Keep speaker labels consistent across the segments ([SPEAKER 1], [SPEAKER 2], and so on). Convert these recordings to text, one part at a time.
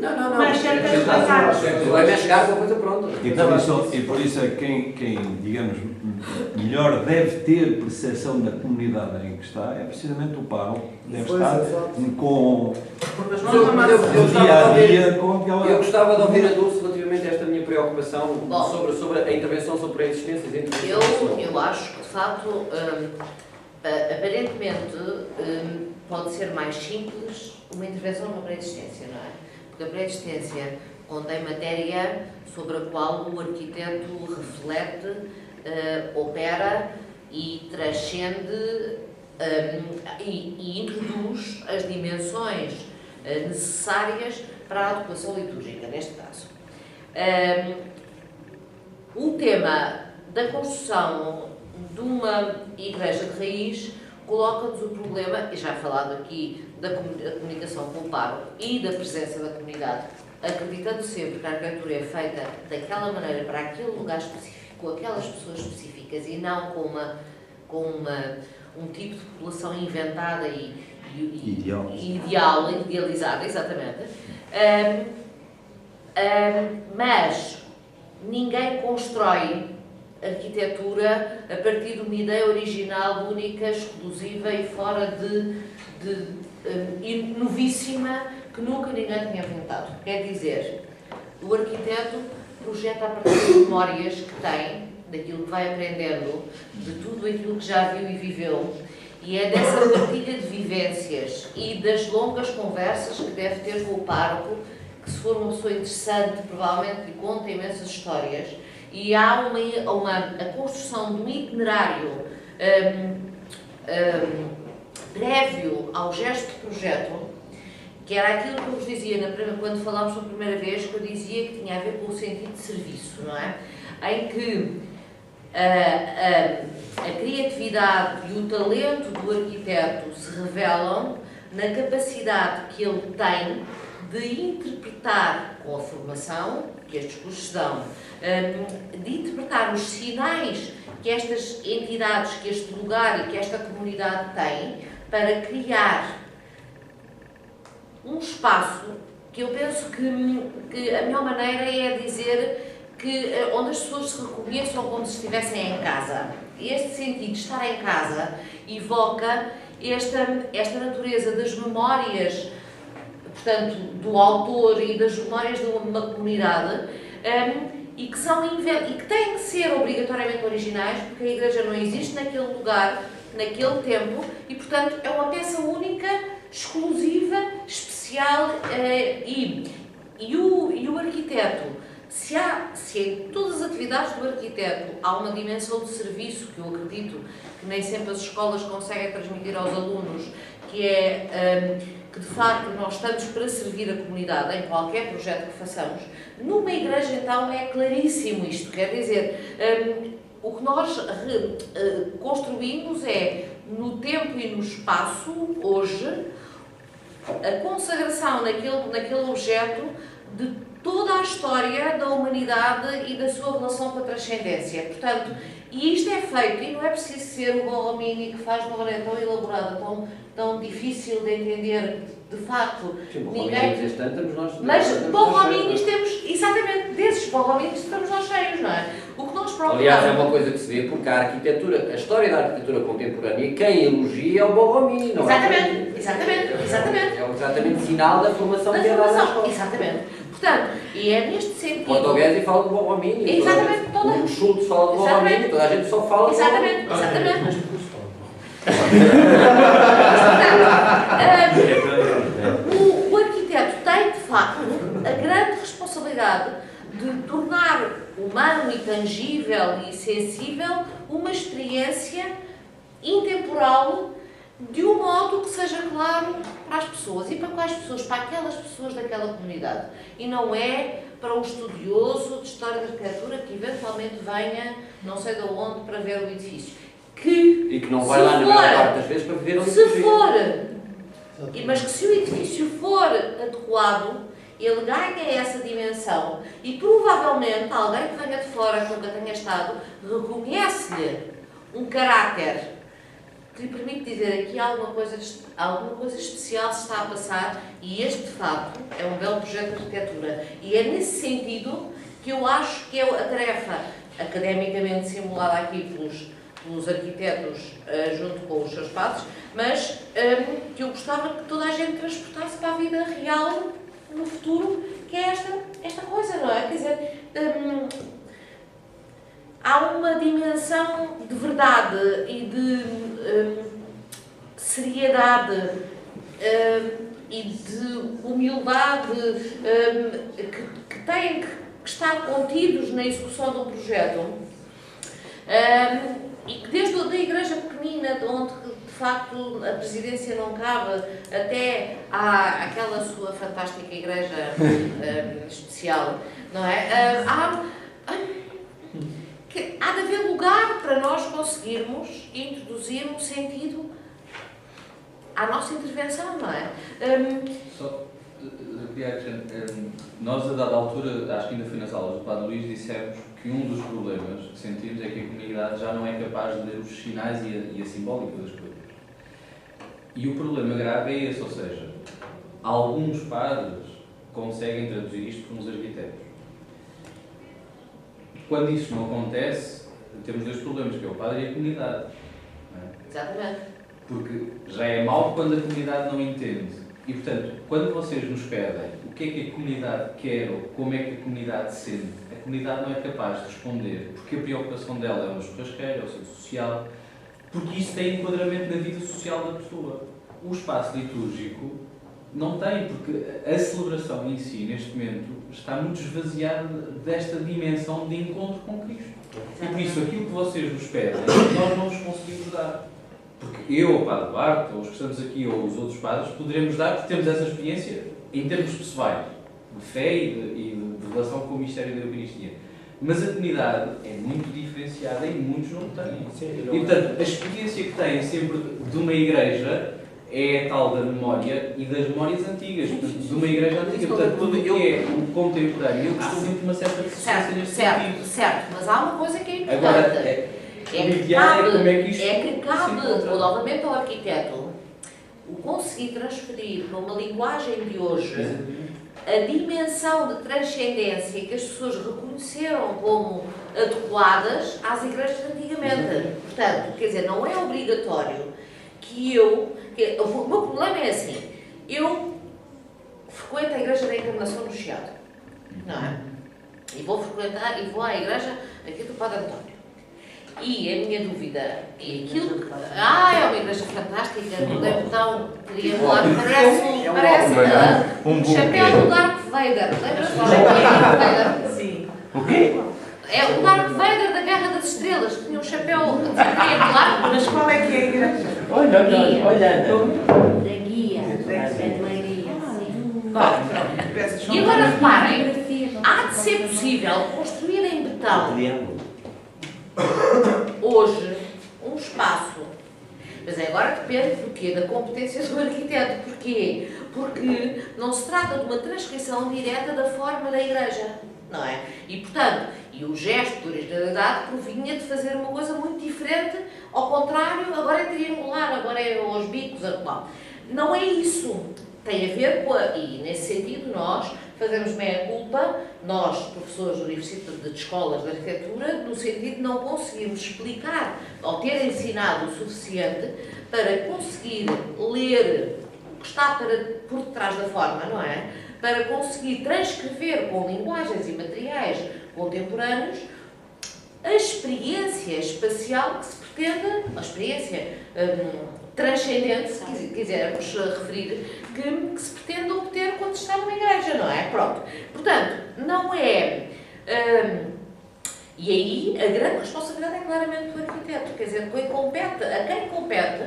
[SPEAKER 1] Não.
[SPEAKER 2] Mas certas passagens.
[SPEAKER 1] O problema é chegar com a coisa pronta.
[SPEAKER 3] E por isso é que quem, digamos, melhor deve ter percepção da comunidade em que está é precisamente o pároco. Deve estar com o dia a dia com aquela.
[SPEAKER 1] Eu gostava de ouvir a Dulce relativamente a esta minha preocupação sobre a intervenção sobre a existência de intervenção.
[SPEAKER 4] Eu acho que, de facto, aparentemente pode ser mais simples uma intervenção na pré-existência, não é? Porque a pré-existência contém matéria sobre a qual o arquiteto reflete, opera e transcende e introduz as dimensões necessárias para a adequação litúrgica, neste caso. O tema da construção de uma igreja de raiz coloca-nos o problema, e já falado aqui, da comunicação com o pároco e da presença da comunidade, acreditando sempre que a arquitetura é feita daquela maneira para aquele lugar específico, com aquelas pessoas específicas e não com um tipo de população inventada e idealizada, exatamente. Mas ninguém constrói arquitetura a partir de uma ideia original, única, exclusiva e fora e novíssima, que nunca ninguém tinha inventado. Quer dizer, o arquiteto projeta a partir de memórias que tem, daquilo que vai aprendendo, de tudo aquilo que já viu e viveu, e é dessa partilha de vivências e das longas conversas que deve ter com o pároco, que se for uma pessoa interessante, provavelmente lhe conta imensas histórias, e há a construção de um itinerário prévio ao gesto de projeto, que era aquilo que eu vos dizia quando falámos pela primeira vez, que eu dizia que tinha a ver com o sentido de serviço, não é? Em que a criatividade e o talento do arquiteto se revelam na capacidade que ele tem de interpretar com a formação que estes cursos dão, de interpretar os sinais que estas entidades, que este lugar e que esta comunidade têm para criar um espaço que eu penso que a melhor maneira é dizer que onde as pessoas se reconheçam como se estivessem em casa. Este sentido de estar em casa evoca esta natureza das memórias, portanto, do autor e das memórias de uma comunidade, e que têm que ser obrigatoriamente originais, porque a igreja não existe naquele lugar, naquele tempo, e, portanto, é uma peça única, exclusiva, especial, e o arquiteto, se em todas as atividades do arquiteto há uma dimensão de serviço, que eu acredito que nem sempre as escolas conseguem transmitir aos alunos, que é que de facto nós estamos para servir a comunidade em qualquer projeto que façamos, numa igreja então é claríssimo isto, quer dizer, o que nós construímos é, no tempo e no espaço, hoje, a consagração naquele objeto de toda a história da humanidade e da sua relação com a transcendência. Portanto, e isto é feito, e não é preciso ser o Borromini que faz de uma maneira tão elaborada, tão difícil de entender, de facto.
[SPEAKER 1] Sim,
[SPEAKER 4] ninguém...
[SPEAKER 1] Mas
[SPEAKER 4] Borrominis temos, exatamente, desses Borrominis estamos nós cheios, não é? O que nós procuramos...
[SPEAKER 1] Aliás, é uma coisa que se vê porque a história da arquitetura contemporânea, quem elogia é o Borromini, não é?
[SPEAKER 4] Exatamente.
[SPEAKER 1] É exatamente sinal da formação que é dada na escola.
[SPEAKER 4] Exatamente. Portanto, e é neste sentido...
[SPEAKER 1] O Portuguese fala de Borromini.
[SPEAKER 4] Exatamente.
[SPEAKER 1] O Schultz fala de Borromini, toda a gente só fala de Borromini.
[SPEAKER 4] Exatamente. O arquiteto tem, de facto, a grande responsabilidade de tornar humano e tangível e sensível uma experiência intemporal de um modo que seja claro para as pessoas. E para quais pessoas? Para aquelas pessoas daquela comunidade. E não é para um estudioso de história da arquitetura que eventualmente venha, não sei de onde, para ver o edifício.
[SPEAKER 1] E que não vai lá na maior parte das vezes para ver o edifício.
[SPEAKER 4] Se for, mas que se o edifício for adequado, ele ganha essa dimensão e provavelmente alguém que venha de fora, que nunca tenha estado, reconhece-lhe um caráter que lhe permite dizer aqui alguma coisa especial se está a passar, e este, de facto, é um belo projeto de arquitetura. E é nesse sentido que eu acho que é a tarefa academicamente simulada aqui pelos arquitetos junto com os seus pares, mas que eu gostava que toda a gente transportasse para a vida real no futuro, que é esta coisa, não é? Quer dizer, há uma dimensão de verdade e de seriedade e de humildade que têm que estar contidos na execução do projeto, e que desde a igreja pequenina, de onde de facto a presidência não cabe, até àquela sua fantástica igreja especial, não é? Há de haver lugar para nós conseguirmos introduzir um sentido à nossa intervenção, não é?
[SPEAKER 2] Nós, a dada altura, acho que ainda foi nas aulas do Padre Luís, dissemos que um dos problemas que sentimos é que a comunidade já não é capaz de ler os sinais e a simbólica das coisas. E o problema grave é esse, ou seja, alguns padres conseguem traduzir isto para uns arquitetos. Quando isso não acontece, temos dois problemas, que é o padre e a comunidade. Não é?
[SPEAKER 4] Exatamente.
[SPEAKER 2] Porque já é mau quando a comunidade não entende. E, portanto, quando vocês nos pedem o que é que a comunidade quer ou como é que a comunidade sente, a comunidade não é capaz de responder, porque a preocupação dela é uma churrasqueira, é o centro social, porque isso tem enquadramento na vida social da pessoa. O espaço litúrgico não tem, porque a celebração em si, neste momento, está muito esvaziada desta dimensão de encontro com Cristo. E por isso, aquilo que vocês nos pedem, nós não vos conseguimos dar. Porque eu, o Padre Duarte, ou os que estamos aqui, ou os outros padres, poderemos dar, porque temos essa experiência em termos pessoais, de fé e de relação com o mistério da Eucaristia. Mas a comunidade é muito diferenciada e muitos não têm. E, portanto, a experiência que têm sempre de uma igreja é a tal da memória e das memórias antigas, de uma igreja antiga. Portanto, tudo o que é o contemporâneo, há sempre uma certa resistência neste sentido.
[SPEAKER 4] Certo, mas há uma coisa que é importante.
[SPEAKER 2] Agora,
[SPEAKER 4] é que cabe novamente ao arquiteto o conseguir transferir para uma linguagem de hoje a dimensão de transcendência que as pessoas reconheceram como adequadas às igrejas de antigamente. Portanto, quer dizer, não é obrigatório que o meu problema é assim, eu frequento a Igreja da Encarnação no Chiado, não é? E vou à igreja aqui do Padre António. E a minha dúvida é aquilo que... é uma igreja fantástica, então queria falar, parece um chapéu do Darth Vader. Lembras-te qual é que é o Darth Vader? Sim. O quê? É o Darth Vader da Guerra das Estrelas, que tinha um chapéu claro.
[SPEAKER 5] Mas qual é que é a igreja?
[SPEAKER 4] Olha. Da guia. É de Leiria. Bom, e agora reparem, há de ser possível construir em betão hoje um espaço, mas agora depende do quê? Da competência do arquiteto. Porquê? Porque não se trata de uma transcrição direta da forma da igreja, não é? E portanto, o gesto de originalidade provinha de fazer uma coisa muito diferente, ao contrário, agora é triangular, agora é aos bicos, não é isso. Tem a ver com e nesse sentido nós fazemos meia-culpa, nós, professores de escolas de arquitetura, no sentido de não conseguirmos explicar, ou ter ensinado o suficiente para conseguir ler o que está por detrás da forma, não é? Para conseguir transcrever com linguagens e materiais contemporâneos a experiência espacial que se pretende, a experiência transcendente, se quisermos referir, que se pretende obter quando se está numa igreja, não é? Pronto. Portanto, não é... e aí a grande responsabilidade é claramente do arquiteto, quer dizer, a quem compete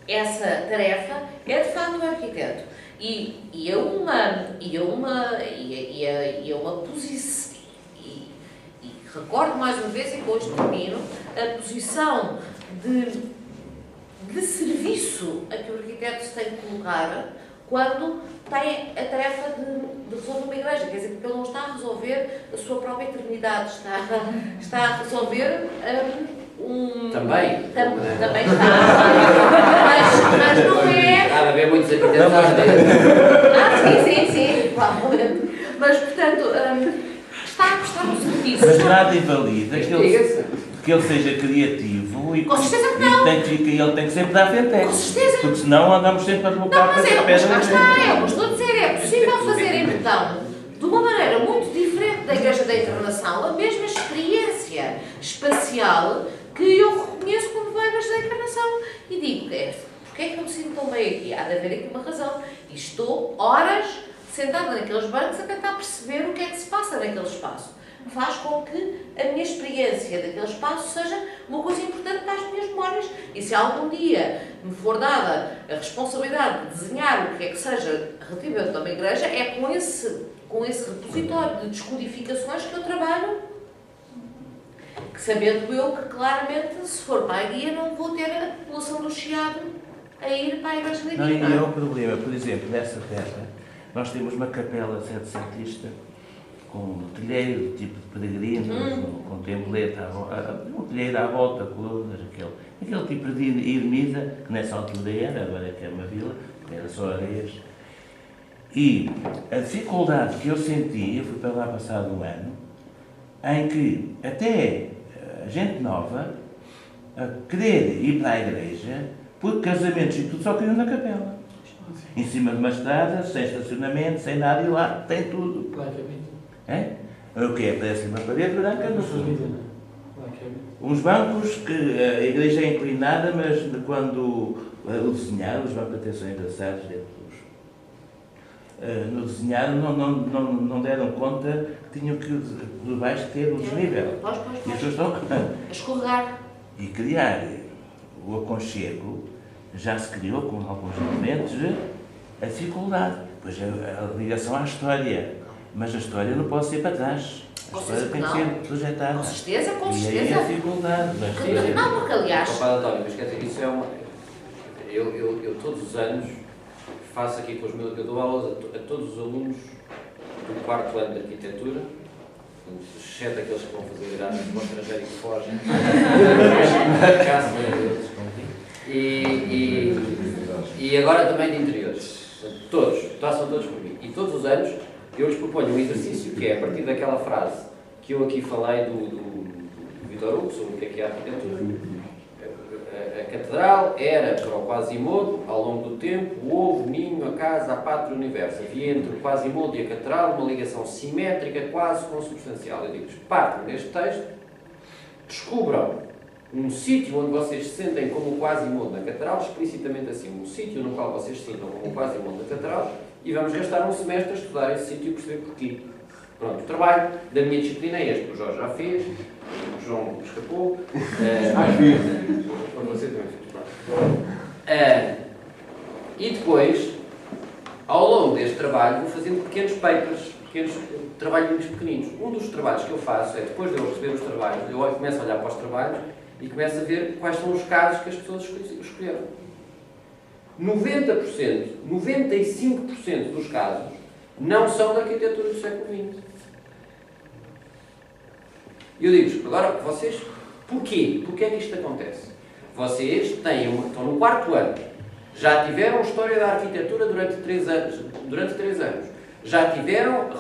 [SPEAKER 4] essa tarefa é de facto o arquiteto. E é uma posição, e recordo mais uma vez, e com isto termino, a posição de serviço a que o arquiteto se tem que colocar quando tem a tarefa de resolver uma igreja, quer dizer, porque ele não está a resolver a sua própria eternidade, está a resolver
[SPEAKER 1] Também.
[SPEAKER 4] Também está. Mas não é...
[SPEAKER 1] Há de haver muitos arquitetos.
[SPEAKER 4] Sim, provavelmente. Mas, portanto, está no serviço.
[SPEAKER 5] Mas nada invalida que ele seja criativo e
[SPEAKER 4] com certeza que não.
[SPEAKER 5] Ele tem que sempre dar fentex.
[SPEAKER 4] Com certeza.
[SPEAKER 5] Porque senão andamos sempre a deslocar para essa pedra.
[SPEAKER 4] Mas está, é o que estou a dizer. É possível fazer, então, de uma maneira muito diferente da Igreja da Encarnação, a mesma experiência espacial que eu reconheço quando vou à Igreja da Encarnação. E digo, porque é que eu me sinto tão bem aqui? Há de haver aqui uma razão. E estou horas sentada naqueles bancos a tentar perceber o que é que se passa naquele espaço. Faz com que a minha experiência daquele espaço seja uma coisa importante para as minhas memórias. E se algum dia me for dada a responsabilidade de desenhar o que é que seja relativamente a uma igreja, é com esse repositório de descodificações que eu trabalho, que sabendo eu que claramente, se for para a guia, não vou ter a população do Chiado a ir para a igreja da guia.
[SPEAKER 5] Não, e é o problema, por exemplo, nessa terra, nós temos uma capela setecentista com trilheiro, tipo de peregrinos, com templete, um trilheiro à volta, colunas, aquele tipo de ermida, que nessa altura era, agora é que é uma vila, era só areias. E a dificuldade que eu senti, eu fui para lá passado um ano, em que até a gente nova, a querer ir para a igreja, porque casamentos e tudo só queriam na capela. Em cima de uma estrada, sem estacionamento, sem nada, e lá tem tudo. É? O que é? Parece uma parede branca no fundo. Uns bancos que a igreja é inclinada, mas quando o desenhar, os bancos até são engraçados no desenhar não deram conta que tinham que por baixo ter um desnível. E as pessoas estão
[SPEAKER 4] a escorregar.
[SPEAKER 5] E criar o aconchego já se criou com alguns elementos a dificuldade, pois a ligação à história. Mas a história não pode ser para trás. A história tem que ser projetada.
[SPEAKER 4] Com certeza.
[SPEAKER 5] E aí a dificuldade.
[SPEAKER 4] Não, porque aliás...
[SPEAKER 1] António, mas quer dizer, isso é uma... Eu todos os anos faço aqui com os meus... Eu dou aulas a todos os alunos do quarto ano de arquitetura, exceto aqueles que vão fazer Erasmus para o estrangeiro e que fogem. E agora também de interiores. Todos, passam todos por mim. E todos os anos eu lhes proponho um exercício que é, a partir daquela frase que eu aqui falei do Vitor Hugo, sobre o que é a arquitetura. A catedral era para o Quasimodo, ao longo do tempo, o ovo, ninho, a casa, a pátria, o universo. Havia entre o Quasimodo e a catedral uma ligação simétrica, quase consubstancial. Eu digo-lhes, partem neste texto, descubram um sítio onde vocês se sentem como o Quasimodo na catedral, explicitamente assim, um sítio no qual vocês se sintam como o Quasimodo na catedral, e vamos gastar um semestre a estudar esse sítio e perceber porquê. Pronto, o trabalho da minha disciplina é este, o Jorge já fez, o João escapou, você também fez. E depois, ao longo deste trabalho, vou fazendo pequenos papers, pequenos trabalhinhos pequeninos. Um dos trabalhos que eu faço é, depois de eu receber os trabalhos, eu começo a olhar para os trabalhos e começo a ver quais são os casos que as pessoas escolheram. 90%, 95% dos casos não são da arquitetura do século XX. E eu digo-vos, agora, vocês, porquê? Porquê é que isto acontece? Vocês estão no quarto ano, já tiveram história da arquitetura durante 3 anos, já tiveram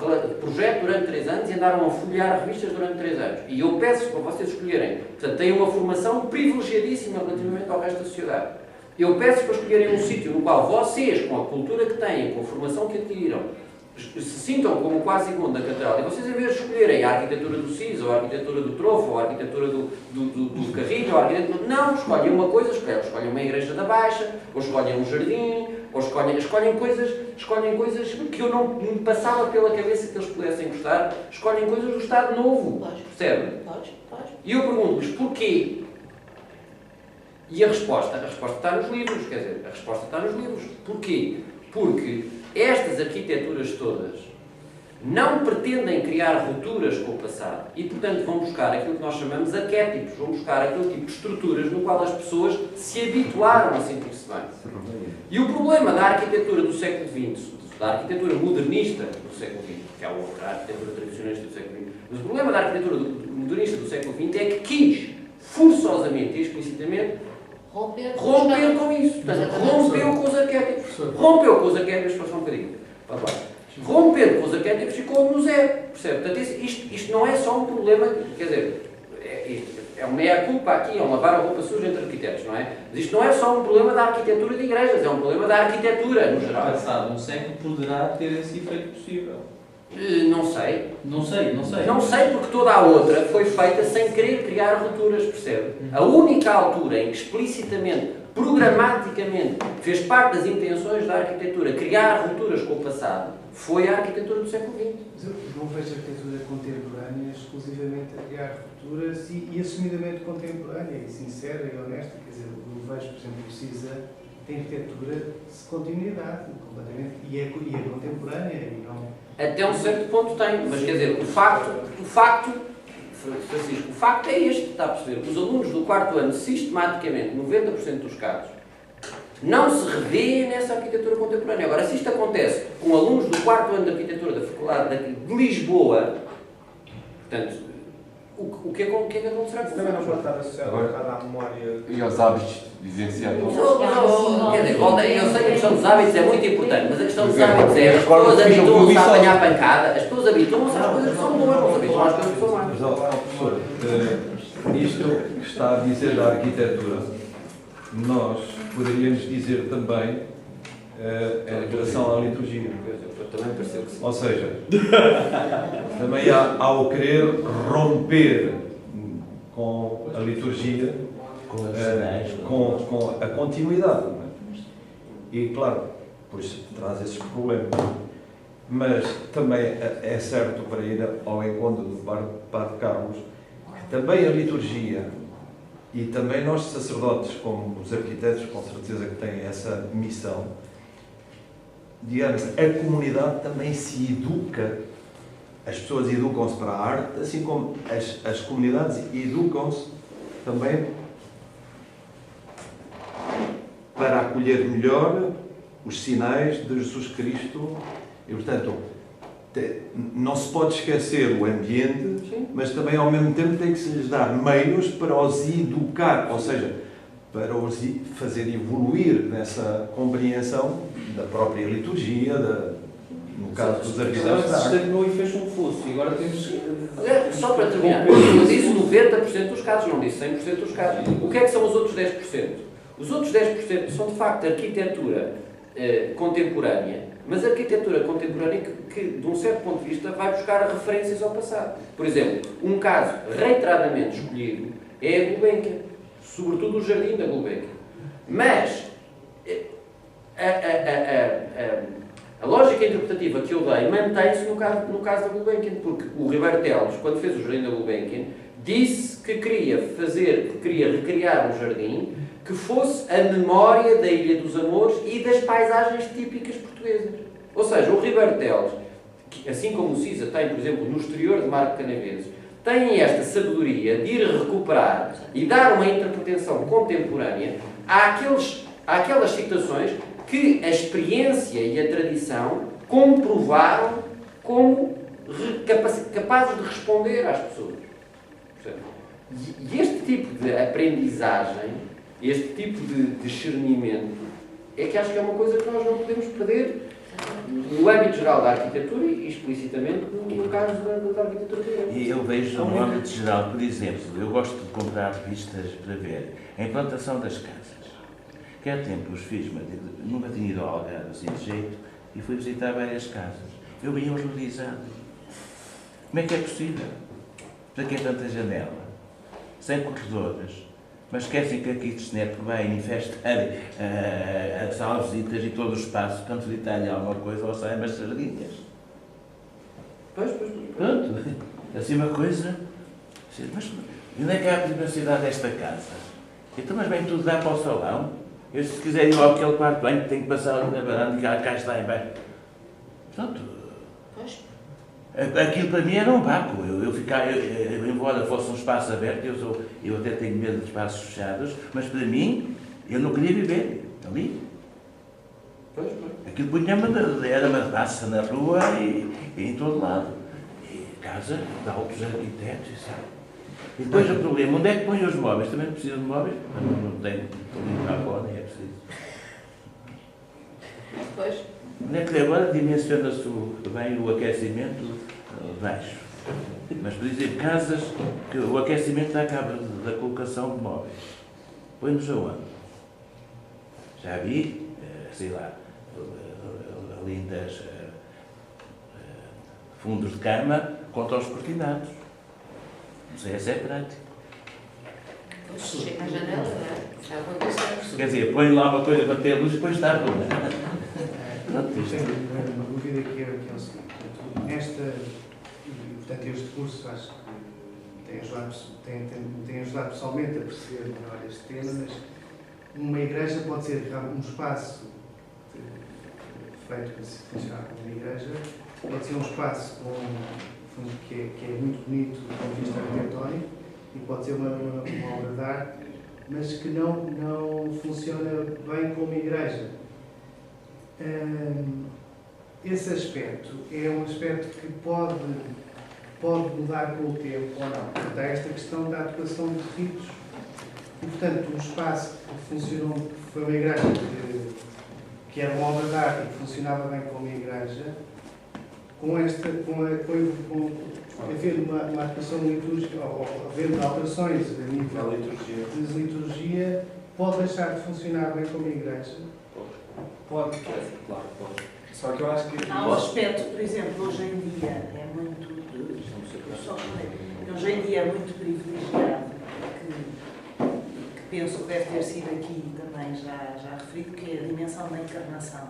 [SPEAKER 1] projeto durante 3 anos e andaram a folhear revistas durante 3 anos. E eu peço para vocês escolherem, portanto, têm uma formação privilegiadíssima relativamente ao resto da sociedade. Eu peço para escolherem um sítio no qual vocês, com a cultura que têm, com a formação que adquiriram, se sintam como quase igual da catedral, e vocês, em vez de escolherem a arquitetura do CIS, ou a arquitetura do Trofo, ou a arquitetura do Carrilho, ou a arquitetura... Não, escolhem uma coisa, escolhem uma igreja da Baixa, ou escolhem um jardim, ou escolhem coisas que eu não me passava pela cabeça que eles pudessem gostar, escolhem coisas do Estado Novo, percebem? E eu pergunto-vos, porquê? E a resposta está nos livros, quer dizer, a resposta está nos livros. Porquê? Porque estas arquiteturas todas não pretendem criar rupturas com o passado e, portanto, vão buscar aquilo que nós chamamos de arquétipos, vão buscar aquele tipo de estruturas no qual as pessoas se habituaram a sentir-se bem. E o problema da arquitetura do século XX, da arquitetura modernista do século XX, que é a arquitetura tradicionalista do século XX, mas o problema da arquitetura modernista do século XX é que quis forçosamente e explicitamente romper com isso. Portanto, rompeu com os arquétipos. Rompeu com os arquétipos, para só um bocadinho. Rompendo com os arquétipos ficou no zero. Percebe? Portanto, isto não é só um problema, quer dizer, é uma meia-culpa aqui, é um lavar a roupa suja entre arquitetos, não é? Mas isto não é só um problema da arquitetura de igrejas, é um problema da arquitetura, no geral.
[SPEAKER 2] Passado um século poderá ter esse efeito possível.
[SPEAKER 1] Não sei.
[SPEAKER 2] Não sei.
[SPEAKER 1] Não sei porque toda a outra foi feita sem querer criar rupturas, percebe? A única altura em que explicitamente, programaticamente, fez parte das intenções da arquitetura criar rupturas com o passado foi a arquitetura do século XX.
[SPEAKER 6] Mas eu não vejo a arquitetura contemporânea exclusivamente a criar rupturas e assumidamente contemporânea e sincera e honesta. Quer dizer, eu vejo, por exemplo, o CISA tem arquitetura de continuidade completamente e é contemporânea e não...
[SPEAKER 1] Até um certo ponto tem, mas quer dizer, o facto, Francisco, o facto é este, está a perceber? Os alunos do quarto ano, sistematicamente, 90% dos casos, não se revêem nessa arquitetura contemporânea. Agora, se isto acontece com alunos do quarto ano de arquitetura da Faculdade de Lisboa, portanto, o que acontecerá com
[SPEAKER 6] também não pode estar associado à memória
[SPEAKER 7] e aos hábitos vivenciados.
[SPEAKER 1] Quer dizer, eu sei que a questão dos hábitos é muito importante, mas a questão dos hábitos é as pessoas habituam-se a apanhar pancada, as pessoas habituam-se às coisas que são boas, não se habituam às coisas que são más.
[SPEAKER 3] Mas, professor, isto que está a dizer da arquitetura, nós poderíamos dizer também em relação à liturgia.
[SPEAKER 1] Eu também percebo que sim.
[SPEAKER 3] Ou seja, também há o querer romper com a liturgia, com a continuidade. Não é? E, claro, pois traz esses problemas. Mas também é certo, para ir ao encontro do Padre Carlos, que também a liturgia e também nós sacerdotes, como os arquitetos, com certeza que têm essa missão, digamos, a comunidade também se educa, as pessoas educam-se para a arte, assim como as comunidades educam-se também para acolher melhor os sinais de Jesus Cristo. E, portanto, não se pode esquecer o ambiente, sim, mas também, ao mesmo tempo, tem que se lhes dar meios para os educar, ou seja, para os fazer evoluir nessa compreensão da própria liturgia, no caso dos arquitetos.
[SPEAKER 2] Se estagnou e fez um fosso, e agora temos...
[SPEAKER 1] Só para terminar, eu disse 90% dos casos, não disse 100% dos casos. O que é que são os outros 10%? Os outros 10% são, de facto, arquitetura contemporânea, mas arquitetura contemporânea que, de um certo ponto de vista, vai buscar referências ao passado. Por exemplo, um caso reiteradamente escolhido é a Gulbenkian, sobretudo o jardim da Gulbenkian. Mas a lógica interpretativa que eu dei mantém-se no caso da Gulbenkian, porque o Ribeiro Teles, quando fez o jardim da Gulbenkian, disse que queria recriar um jardim que fosse a memória da Ilha dos Amores e das paisagens típicas portuguesas. Ou seja, o Ribeiro Teles, assim como o CISA tem, por exemplo, no exterior de Marco Canaveses, têm esta sabedoria de ir recuperar e dar uma interpretação contemporânea àquelas situações que a experiência e a tradição comprovaram como capazes de responder às pessoas. E este tipo de aprendizagem, este tipo de discernimento, é que acho que é uma coisa que nós não podemos perder no âmbito geral da arquitetura e explicitamente no caso da arquitetura.
[SPEAKER 5] E eu vejo no âmbito geral, por exemplo, eu gosto de comprar revistas para ver a implantação das casas. Que há tempos fiz, nunca tinha ido ao Algarve assim de jeito, e fui visitar várias casas. Eu vim horrorizado. Como é que é possível? Para que é tanta janela? Sem corredores? Mas esquecem que aqui de Seneto vai e infesta as salas visitas e todo o espaço para facilitar-lhe alguma coisa ou saem umas sardinhas.
[SPEAKER 1] Pois.
[SPEAKER 5] Pronto. Assim uma coisa. Mas onde é que há a privacidade desta casa? Então, mas bem, tudo dá para o salão. Eu, se quiser ir ao aquele quarto banho, tenho que passar ali na varanda e cá está em baixo. Pronto. Aquilo para mim era um vácuo. Embora fosse um espaço aberto, eu até tenho medo de espaços fechados, mas para mim, eu não queria viver ali. Aquilo punha-me, era uma raça na rua e em todo lado. E casa de altos arquitetos, sabe? E depois o problema, onde é que põe os móveis? Também não precisam de móveis, não tem ali para agora, nem é preciso.
[SPEAKER 4] Pois.
[SPEAKER 5] Onde é que agora dimensiona-se bem o aquecimento baixo? Mas, por exemplo, casas que o aquecimento acaba da colocação de móveis. Põe-nos aonde? Já vi, sei lá, ali das fundos de cama contra os cortinados. Não sei se é prático.
[SPEAKER 4] Chega à janela, não é? Já aconteceu.
[SPEAKER 5] Quer dizer, põe lá uma coisa para ter luz e depois está tudo.
[SPEAKER 6] Tenho uma dúvida que é o seguinte. Portanto, este curso acho que tem ajudado pessoalmente a perceber melhor este tema, mas uma igreja pode ser um espaço feito para se funcionar como uma igreja, pode ser um espaço que é muito bonito do ponto de vista arquitetónico e pode ser uma obra de arte, mas que não funciona bem como igreja. Esse aspecto é um aspecto que pode mudar com o tempo ou não. Portanto, há esta questão da adequação de ritos. E, portanto, um espaço que funcionou, que foi uma igreja que era uma obra de arte e que funcionava bem como igreja, havendo uma adequação litúrgica, ou havendo alterações a nível de liturgia, pode deixar de funcionar bem como igreja?
[SPEAKER 8] Pode, claro, pode. Só que eu acho que...
[SPEAKER 9] Há um aspecto, por exemplo, hoje em dia é muito... Hoje em dia é muito privilegiado, que penso que deve ter sido aqui também já referido, que é a dimensão da encarnação.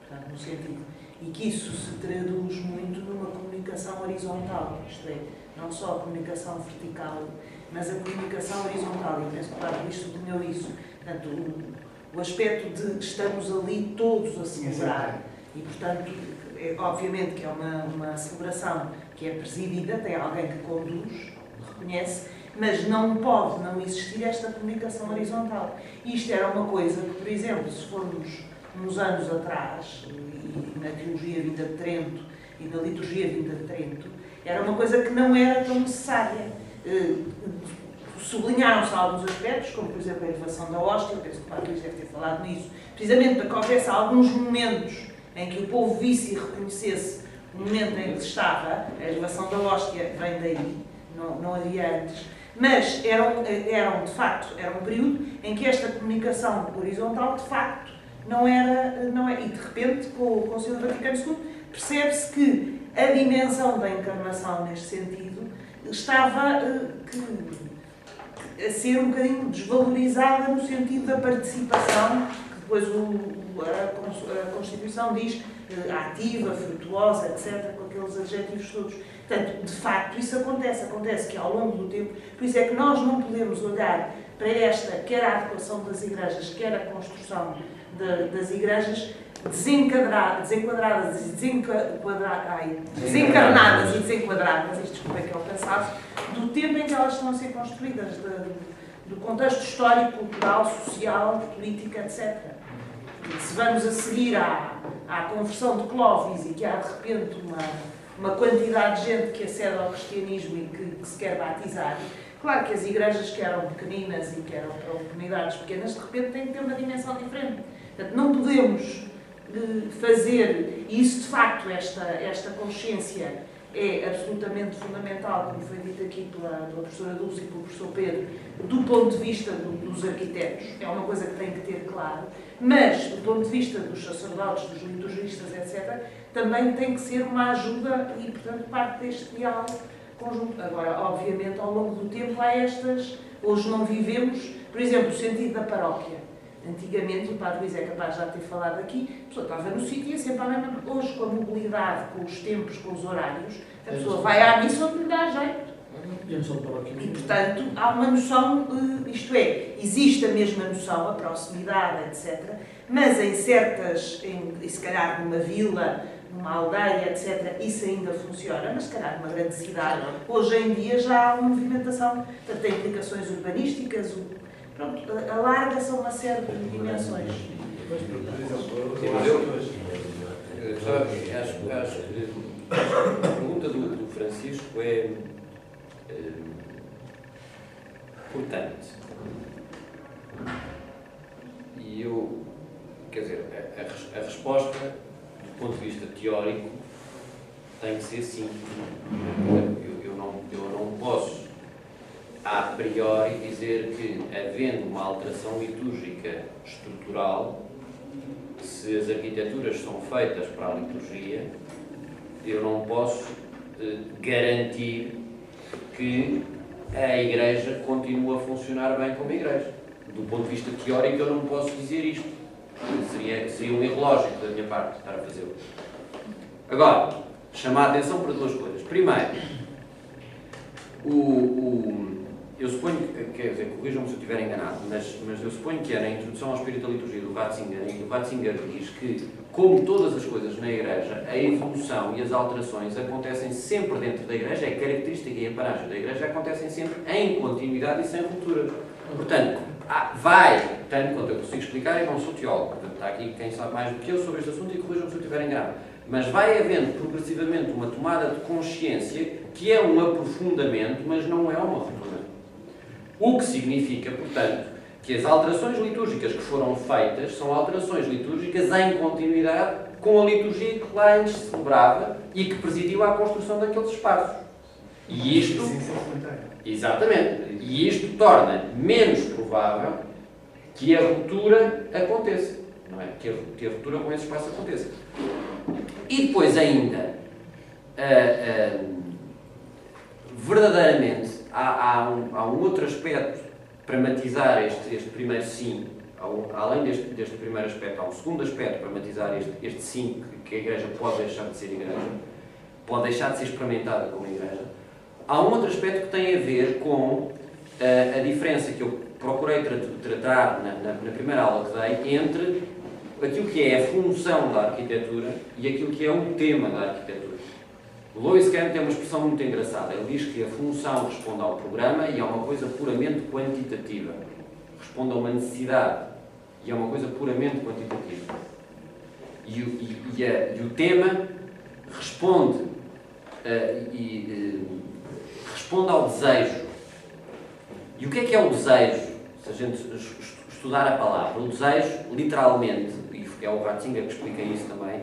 [SPEAKER 9] Portanto, no sentido... E que isso se traduz muito numa comunicação horizontal, isto é, não só a comunicação vertical, mas a comunicação horizontal. E penso que o Padre sublinhou isso. Portanto, o aspecto de estamos ali todos a celebrar. E, portanto, obviamente que é uma celebração que é presidida, tem alguém que conduz, reconhece, mas não pode não existir esta comunicação horizontal. E isto era uma coisa que, por exemplo, se formos uns anos atrás, e na teologia vinda de Trento e na liturgia vinda de Trento, era uma coisa que não era tão necessária. Sublinharam-se alguns aspectos, como, por exemplo, a elevação da hóstia, eu penso que o Padre Luís deve ter falado nisso, precisamente para que houvesse alguns momentos em que o povo visse e reconhecesse o momento em que se estava. A elevação da hóstia vem daí, não havia antes. Mas era um período em que esta comunicação horizontal, de facto, não era. E, de repente, com o Concílio Vaticano II, percebe-se que a dimensão da encarnação, neste sentido, estava a ser um bocadinho desvalorizada no sentido da participação, que depois a Constituição diz ativa, frutuosa, etc., com aqueles adjetivos todos. Portanto, de facto, isso acontece que ao longo do tempo, por isso é que nós não podemos olhar para esta, quer a adequação das igrejas, quer a construção das igrejas, desenquadradas e desenquadradas, isto desculpa é que é o cansaço, do tempo em que elas estão a ser construídas, do contexto histórico, cultural, social, político, etc. Se vamos a seguir à conversão de Clovis e que há de repente uma quantidade de gente que acede ao cristianismo e que se quer batizar, claro que as igrejas que eram pequeninas e que eram para comunidades pequenas, de repente têm que ter uma dimensão diferente. Portanto, não podemos fazer, e isso de facto, esta consciência é absolutamente fundamental, como foi dito aqui pela professora Dulce e pelo professor Pedro, do ponto de vista dos arquitetos, é uma coisa que tem que ter claro, mas do ponto de vista dos sacerdotes, dos liturgistas, etc., também tem que ser uma ajuda e, portanto, parte deste diálogo conjunto. Agora, obviamente, ao longo do tempo há estas, hoje não vivemos, por exemplo, o sentido da paróquia. Antigamente, o Padre Luís é capaz de já ter falado aqui, a pessoa estava no sítio e sempre a mesma. Hoje, com a mobilidade, com os tempos, com os horários, a pessoa vai à missa onde lhe dá jeito. E, portanto, há uma noção, isto é, existe a mesma noção, a proximidade, etc., mas em certas, e se calhar numa vila, numa aldeia, etc., isso ainda funciona, mas se calhar numa grande cidade, hoje em dia já há uma movimentação, portanto, tem implicações urbanísticas, pronto, alarga-se a uma série de dimensões.
[SPEAKER 1] Acho que a pergunta do Francisco é Portanto, e eu, quer dizer, a resposta, do ponto de vista teórico, tem que ser sim. Eu não posso, a priori, dizer que, havendo uma alteração litúrgica estrutural, se as arquiteturas são feitas para a liturgia, eu não posso garantir que a Igreja continua a funcionar bem como Igreja. Do ponto de vista teórico, eu não posso dizer isto. Seria um erro lógico da minha parte estar a fazê-lo. Agora, chamar a atenção para duas coisas. Primeiro, eu suponho, quer dizer, corrijam-me se eu estiver enganado, mas eu suponho que é na introdução ao Espírito da Liturgia do Ratzinger, em que o Ratzinger diz que, como todas as coisas na Igreja, a evolução e as alterações acontecem sempre dentro da Igreja, é característica e aparagem da Igreja, acontecem sempre em continuidade e sem ruptura. Portanto, tanto quanto eu consigo explicar, eu não sou teólogo, portanto, está aqui quem sabe mais do que eu sobre este assunto e corrijam-me se eu estiver enganado. Mas vai havendo progressivamente uma tomada de consciência que é um aprofundamento, mas não é uma ruptura. O que significa, portanto, que as alterações litúrgicas que foram feitas são alterações litúrgicas em continuidade com a liturgia que lá antes se celebrava e que presidiu à construção daqueles espaços. E isto... Exatamente. E isto torna menos provável que a ruptura aconteça. Não é? Que a ruptura com esse espaço aconteça. E depois ainda, verdadeiramente, há um outro aspecto para matizar este primeiro sim. Além deste primeiro aspecto, há um segundo aspecto para matizar este sim, que a Igreja pode deixar de ser Igreja, pode deixar de ser experimentada como Igreja. Há um outro aspecto que tem a ver com a diferença que eu procurei tratar na primeira aula que dei entre aquilo que é a função da arquitetura e aquilo que é o tema da arquitetura. O Lewis Carroll tem uma expressão muito engraçada. Ele diz que a função responde ao programa e é uma coisa puramente quantitativa. Responde a uma necessidade e é uma coisa puramente quantitativa. E o tema responde, responde ao desejo. E o que é o desejo? Se a gente estudar a palavra, o desejo, literalmente, e é o Ratzinger que explica isso também,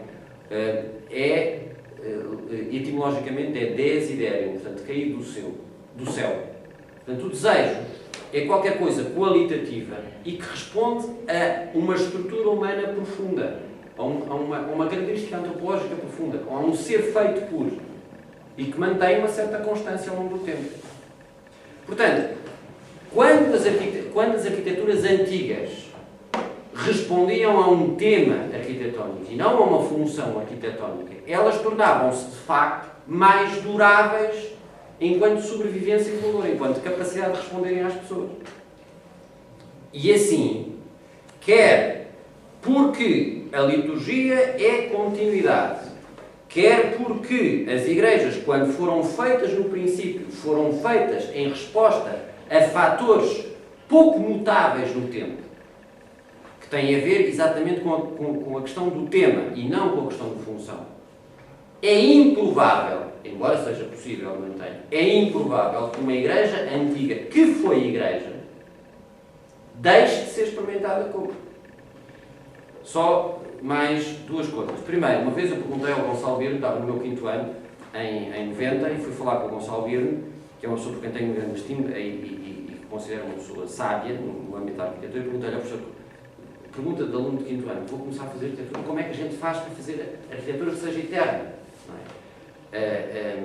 [SPEAKER 1] etimologicamente é desiderium, portanto, cair do céu. Portanto, o desejo é qualquer coisa qualitativa e que responde a uma estrutura humana profunda, a uma característica antropológica profunda, a um ser feito por, e que mantém uma certa constância ao longo do tempo. Portanto, quando as arquiteturas antigas respondiam a um tema arquitetónico e não a uma função arquitetónica, elas tornavam-se, de facto, mais duráveis enquanto sobrevivência e valor, enquanto capacidade de responderem às pessoas. E assim, quer porque a liturgia é continuidade, quer porque as igrejas, quando foram feitas no princípio, foram feitas em resposta a fatores pouco mutáveis no tempo, que têm a ver exatamente com a questão do tema e não com a questão de função. É improvável, embora seja possível, mantenho, é improvável que uma igreja antiga, que foi igreja, deixe de ser experimentada como. Só mais duas coisas. Primeiro, uma vez eu perguntei ao Gonçalo Birne, estava no meu 5º ano, em 90, e fui falar com o Gonçalo Birne, que é uma pessoa por quem tenho um grande estima e que considero uma pessoa sábia no âmbito da arquitetura, e perguntei-lhe ao professor, pergunta de aluno de 5º ano, vou começar a fazer arquitetura, como é que a gente faz para fazer arquitetura que seja eterna? Não é?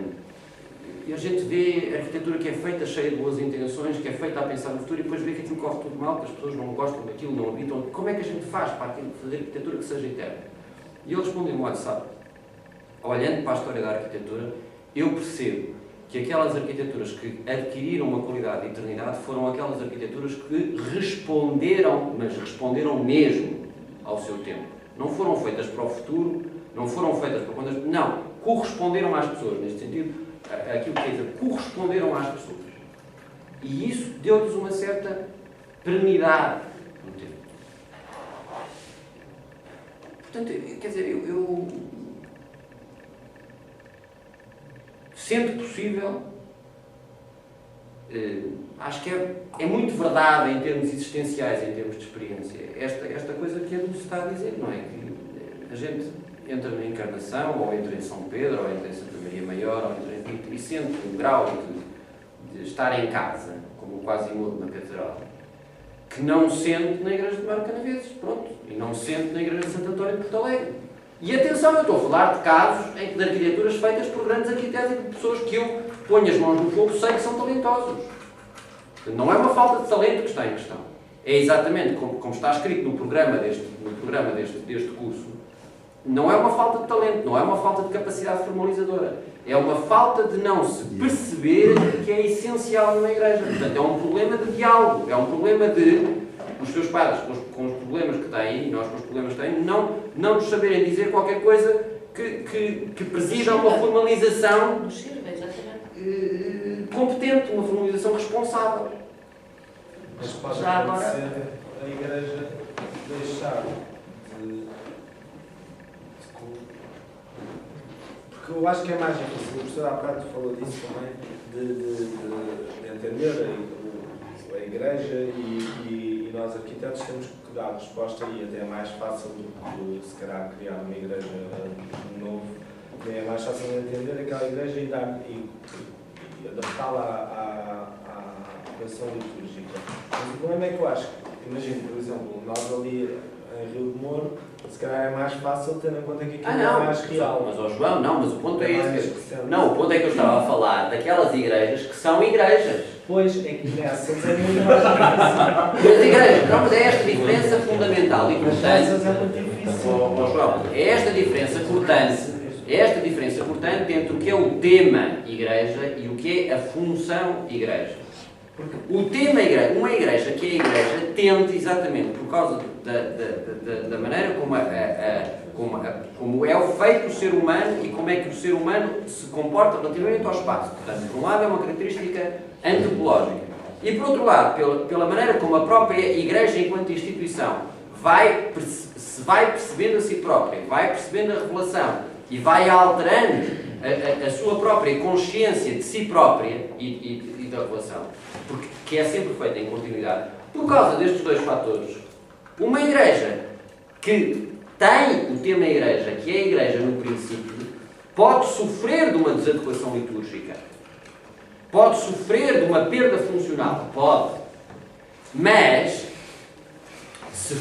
[SPEAKER 1] E a gente vê a arquitetura que é feita cheia de boas intenções, que é feita a pensar no futuro, e depois vê que aquilo corre tudo mal, que as pessoas não gostam daquilo, não habitam. Como é que a gente faz para fazer arquitetura que seja eterna? E ele respondeu-me, olha, sabe, olhando para a história da arquitetura, eu percebo que aquelas arquiteturas que adquiriram uma qualidade de eternidade foram aquelas arquiteturas que responderam, mas responderam mesmo ao seu tempo. Não foram feitas para o futuro, não foram feitas para quando... Não, corresponderam às pessoas, neste sentido, aquilo que quer dizer, corresponderam às pessoas. E isso deu-lhes uma certa perenidade no tempo. Portanto, quer dizer, eu sendo possível, acho que é muito verdade em termos existenciais, em termos de experiência, esta coisa que a Dulce está a dizer, não é? Que a gente entra na Encarnação, ou entra em São Pedro, ou entra em Santa Maria Maior, ou entra e sente um grau de estar em casa, como quase imudo na Catedral, que não sente na Igreja de Maro Canaveses, pronto, e não sente na Igreja de Santo António de Porto Alegre. E atenção, eu estou a falar de casos de arquiteturas feitas por grandes arquitetos e de pessoas que eu ponho as mãos no fogo, sei que são talentosos. Não é uma falta de talento que está em questão. É exatamente como está escrito no programa deste curso, não é uma falta de talento, não é uma falta de capacidade formalizadora. É uma falta de não se perceber que é essencial numa igreja. Portanto, é um problema de diálogo, é um problema de os seus padres, com os problemas que têm, e nós com os problemas que têm, não nos saberem dizer qualquer coisa que presida a uma formalização competente, uma formalização responsável.
[SPEAKER 8] Mas pode
[SPEAKER 4] Já agora-
[SPEAKER 8] acontecer a Igreja deixar de... Porque eu acho que é mais difícil, o professor há bocado falou disso também, de entender a Igreja e nós arquitetos temos que dar resposta, e até é mais fácil do que se calhar criar uma igreja de novo, é mais fácil de entender aquela igreja e adaptá-la à vocação litúrgica. Mas o problema é que eu acho que, imagino, por exemplo, nós ali em Rio de Moro, se calhar é mais fácil tendo em conta que aquilo é mais real.
[SPEAKER 1] Mas, João, não, mas o ponto é esse.
[SPEAKER 8] Mais
[SPEAKER 1] Não, o ponto é que eu estava a falar daquelas igrejas que são igrejas.
[SPEAKER 8] Pois, é que nessas é muito mais difícil.
[SPEAKER 1] As igrejas, não, mas é esta diferença fundamental e
[SPEAKER 8] Mas
[SPEAKER 1] importante.
[SPEAKER 8] nessas é muito difícil.
[SPEAKER 1] João, é esta diferença cortante entre o que é o tema igreja e o que é a função igreja. O tema igreja, uma igreja que é igreja, tende exatamente por causa da maneira como é feito o ser humano e como é que o ser humano se comporta relativamente ao espaço. Portanto, por um lado é uma característica antropológica e por outro lado, pela maneira como a própria igreja enquanto instituição se vai percebendo a si própria, vai percebendo a revelação e vai alterando a sua própria consciência de si própria e da revelação, porque que é sempre feita em continuidade, por causa destes dois fatores. Uma igreja que tem o tema igreja, que é a igreja no princípio, pode sofrer de uma desadequação litúrgica, pode sofrer de uma perda funcional, pode, mas se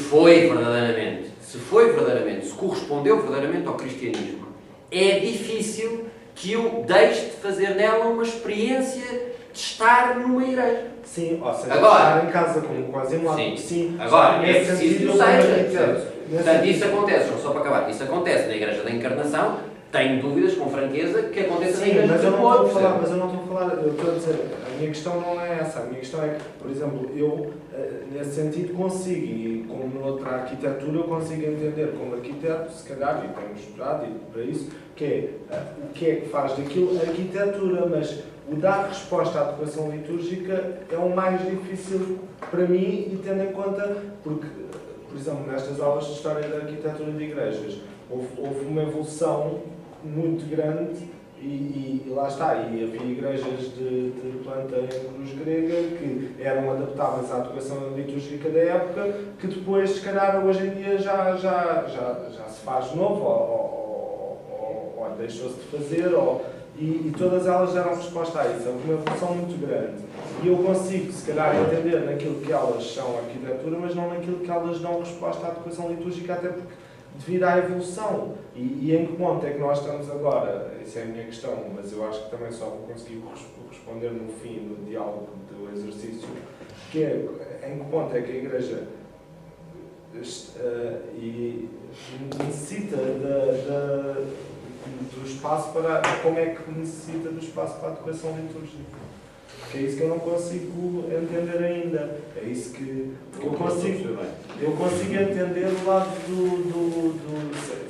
[SPEAKER 1] correspondeu verdadeiramente ao cristianismo, é difícil que eu deixe de fazer nela uma experiência de estar numa igreja.
[SPEAKER 8] Sim, ou seja,
[SPEAKER 1] Agora,
[SPEAKER 8] estar em casa como quase um lado.
[SPEAKER 1] Sim. Agora, é preciso que o seja. Portanto, isso acontece, só para acabar, isso acontece na Igreja da Encarnação, tenho dúvidas, com franqueza, que aconteça na Igreja
[SPEAKER 8] mas eu
[SPEAKER 1] do
[SPEAKER 8] não estou a
[SPEAKER 1] Porto.
[SPEAKER 8] falar, eu estou a dizer, a minha questão não é essa, a minha questão é que, por exemplo, eu, nesse sentido, consigo, e como noutra arquitetura, eu consigo entender como arquiteto, se calhar, e tenho estudado para isso, que é o que é que faz daquilo arquitetura, mas o dar resposta à adequação litúrgica é o mais difícil para mim, e tendo em conta, porque, por exemplo, nestas aulas de História da Arquitetura de Igrejas, houve uma evolução muito grande e lá está, e havia igrejas de planta em cruz grega que eram adaptáveis à adequação litúrgica da época, que depois, se calhar, hoje em dia já se faz de novo, ou deixou-se de fazer, e todas elas deram resposta a isso. Houve uma evolução muito grande. E eu consigo, se calhar, entender naquilo que elas são arquitetura, mas não naquilo que elas dão resposta à adequação litúrgica, até porque devido à evolução. E em que ponto é que nós estamos agora? Essa é a minha questão, mas eu acho que também só vou conseguir responder no fim do diálogo do exercício, que é em que ponto é que a Igreja necessita do espaço para... Como é que necessita do espaço para a adequação litúrgica? Porque é isso que eu não consigo entender ainda. É isso que eu consigo entender do lado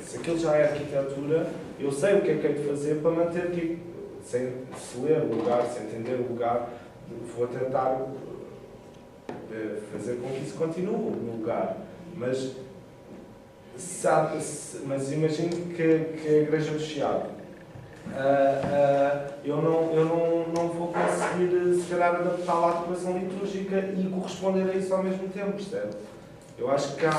[SPEAKER 8] se aquilo já é arquitetura, eu sei o que é que hei de fazer para manter aqui, sem se ler o lugar, sem entender o lugar, vou tentar fazer com que isso continue no lugar. Mas imagino que a Igreja do Chiado eu não vou conseguir, se calhar, adaptá-la à decoração litúrgica e corresponder a isso ao mesmo tempo, percebe? Eu acho que há...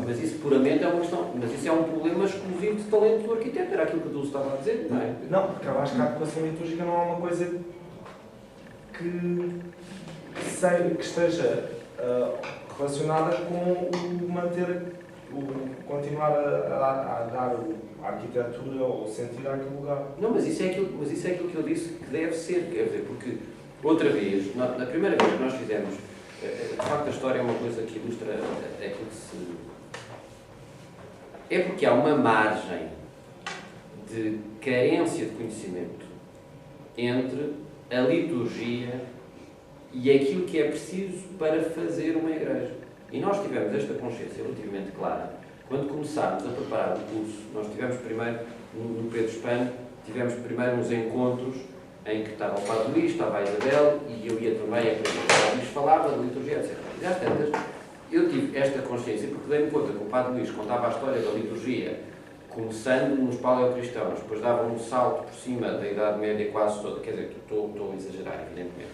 [SPEAKER 1] Mas isso puramente é uma questão, mas isso é um problema exclusivo de talento do arquiteto, era aquilo que o Dulce estava a dizer, não é?
[SPEAKER 8] Não, porque eu acho que a decoração litúrgica não é uma coisa que esteja relacionada com o manter, continuar a dar a arquitetura ou sentir àquele lugar.
[SPEAKER 1] Não, mas isso é aquilo que eu disse que deve ser, quer dizer, porque, outra vez, na primeira vez que nós fizemos, de facto a história é uma coisa que ilustra aquilo que se... É porque há uma margem de carência de conhecimento entre a liturgia e aquilo que é preciso para fazer uma igreja. E nós tivemos esta consciência relativamente clara quando começámos a preparar o curso. Nós tivemos primeiro, no Pedro Espano, tivemos primeiro uns encontros em que estava o Padre Luís, estava a Isabel e eu ia também a o Padre Luís falava da liturgia, etc. E às tantas, eu tive esta consciência porque dei-me conta que o Padre Luís contava a história da liturgia começando nos paleocristãos, depois dava um salto por cima da Idade Média quase toda, quer dizer, estou a exagerar, evidentemente.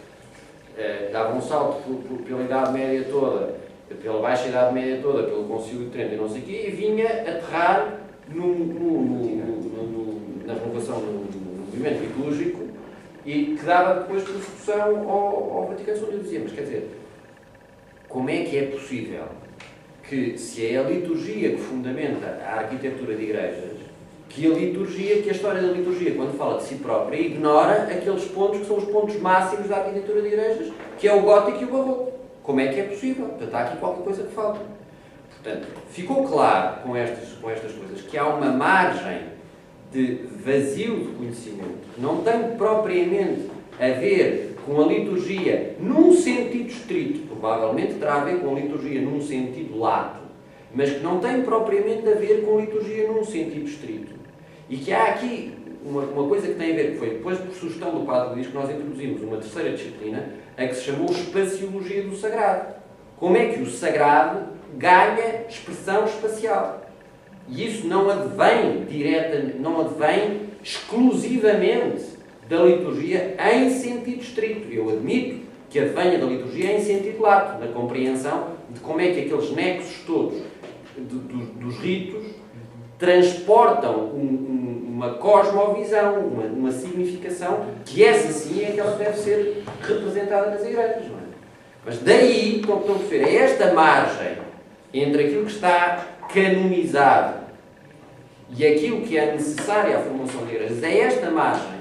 [SPEAKER 1] Dava um salto pela Idade Média toda, pela Baixa Idade Média toda, pelo Concílio de Trento e não sei o quê, e vinha aterrar na renovação do movimento litúrgico e que dava depois discussão ao Vaticano II. Eu dizia, mas quer dizer, como é que é possível que, se é a liturgia que fundamenta a arquitetura de igrejas, que a história da liturgia, quando fala de si própria, ignora aqueles pontos que são os pontos máximos da arquitetura de igrejas, que é o gótico e o barroco? Como é que é possível? Portanto, há aqui qualquer coisa que falta. Portanto, ficou claro com estas coisas que há uma margem de vazio de conhecimento que não tem propriamente a ver com a liturgia num sentido estrito, provavelmente terá a ver com a liturgia num sentido lato, mas que não tem propriamente a ver com a liturgia num sentido estrito. E que há aqui uma coisa que tem a ver, que foi depois por sugestão do Padre Luís, que nós introduzimos uma terceira disciplina, a que se chamou Espaciologia do Sagrado. Como é que o sagrado ganha expressão espacial? E isso não advém exclusivamente da liturgia em sentido estrito. Eu admito que advenha da liturgia em sentido lato, na compreensão de como é que aqueles nexos todos dos ritos transportam uma cosmovisão, uma significação, que essa sim é que ela deve ser representada nas igrejas. Não é? Mas daí, estão a perceber, é esta margem entre aquilo que está canonizado e aquilo que é necessário à formação de igrejas, é esta margem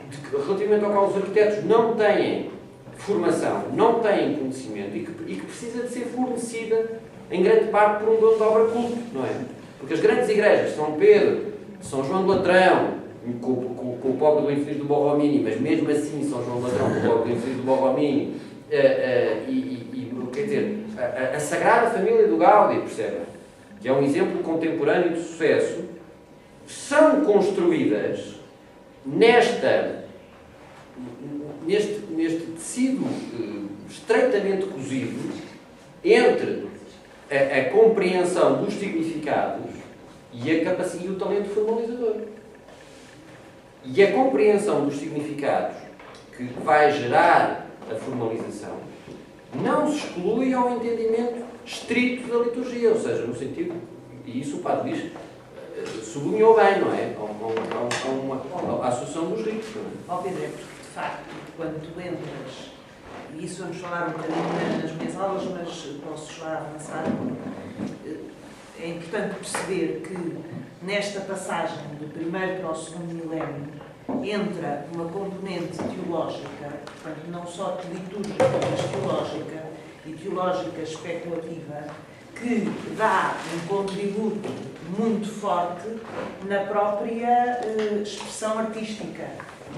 [SPEAKER 1] de que, relativamente ao qual os arquitetos não têm formação, não têm conhecimento e que precisa de ser fornecida em grande parte por um dono de obra culto, não é? Porque as grandes igrejas, São Pedro, São João de Latrão, com o pobre do infeliz do Borromini, mas mesmo assim São João de Latrão, com o pobre do infeliz do Borromini, quer dizer, a Sagrada Família do Gaudí, percebem? Que é um exemplo contemporâneo de sucesso, são construídas neste tecido estreitamente cozido entre a compreensão dos significados e o talento formalizador. E a compreensão dos significados que vai gerar a formalização não se exclui ao entendimento estrito da liturgia, ou seja, no sentido, e isso o Padre Luís sublinhou bem, não é? Há uma associação dos ritos.
[SPEAKER 9] Ó Pedro, é porque de facto, quando tu entras, e isso vamos falar um bocadinho nas minhas aulas, mas posso já avançar, é importante perceber que nesta passagem do primeiro para o segundo milénio entra uma componente teológica, portanto não só litúrgica, mas teológica, e teológica especulativa, que dá um contributo muito forte na própria expressão artística.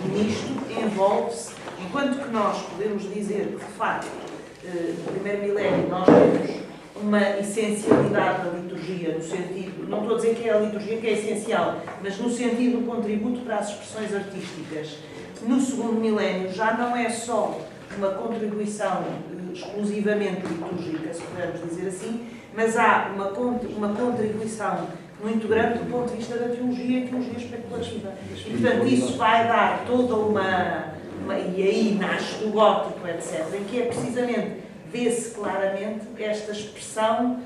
[SPEAKER 9] E nisto envolve-se, enquanto que nós podemos dizer que, de facto, no primeiro milénio nós temos uma essencialidade da liturgia, no sentido, não estou a dizer que é a liturgia que é essencial, mas no sentido do contributo para as expressões artísticas. No segundo milénio já não é só uma contribuição exclusivamente litúrgica, se pudermos dizer assim, mas há uma contribuição muito grande do ponto de vista da teologia especulativa. E, portanto, isso vai dar toda e aí nasce o gótico, etc., em que é precisamente, vê-se claramente esta expressão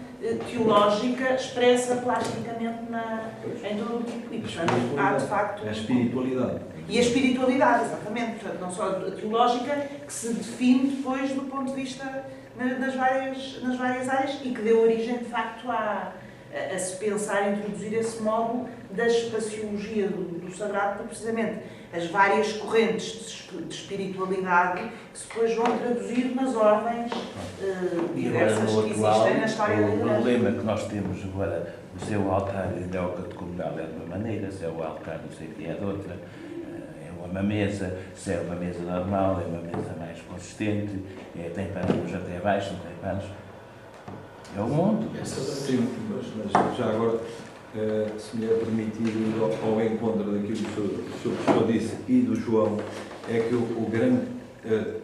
[SPEAKER 9] teológica expressa plasticamente em todo o tipo. E, portanto, há de facto...
[SPEAKER 3] A espiritualidade.
[SPEAKER 9] E a espiritualidade, exatamente. Portanto, não só a teológica, que se define depois do ponto de vista nas várias áreas e que deu origem, de facto, a se pensar em introduzir esse modo da espaciologia do sagrado para, precisamente, as várias correntes de espiritualidade que se depois vão traduzir nas ordens diversas que existem na história da Igreja.
[SPEAKER 5] O problema que nós temos agora, o seu altar neocatecumenal é de uma maneira, se é o altar não sei o que é de outra, é uma mesa, se é uma mesa normal, é uma mesa mais consistente, tem panos até baixo, não tem panos. É o mundo.
[SPEAKER 3] Sim, mas já agora, se me é permitido, ao encontro daquilo que o Sr. Professor disse e do João, é que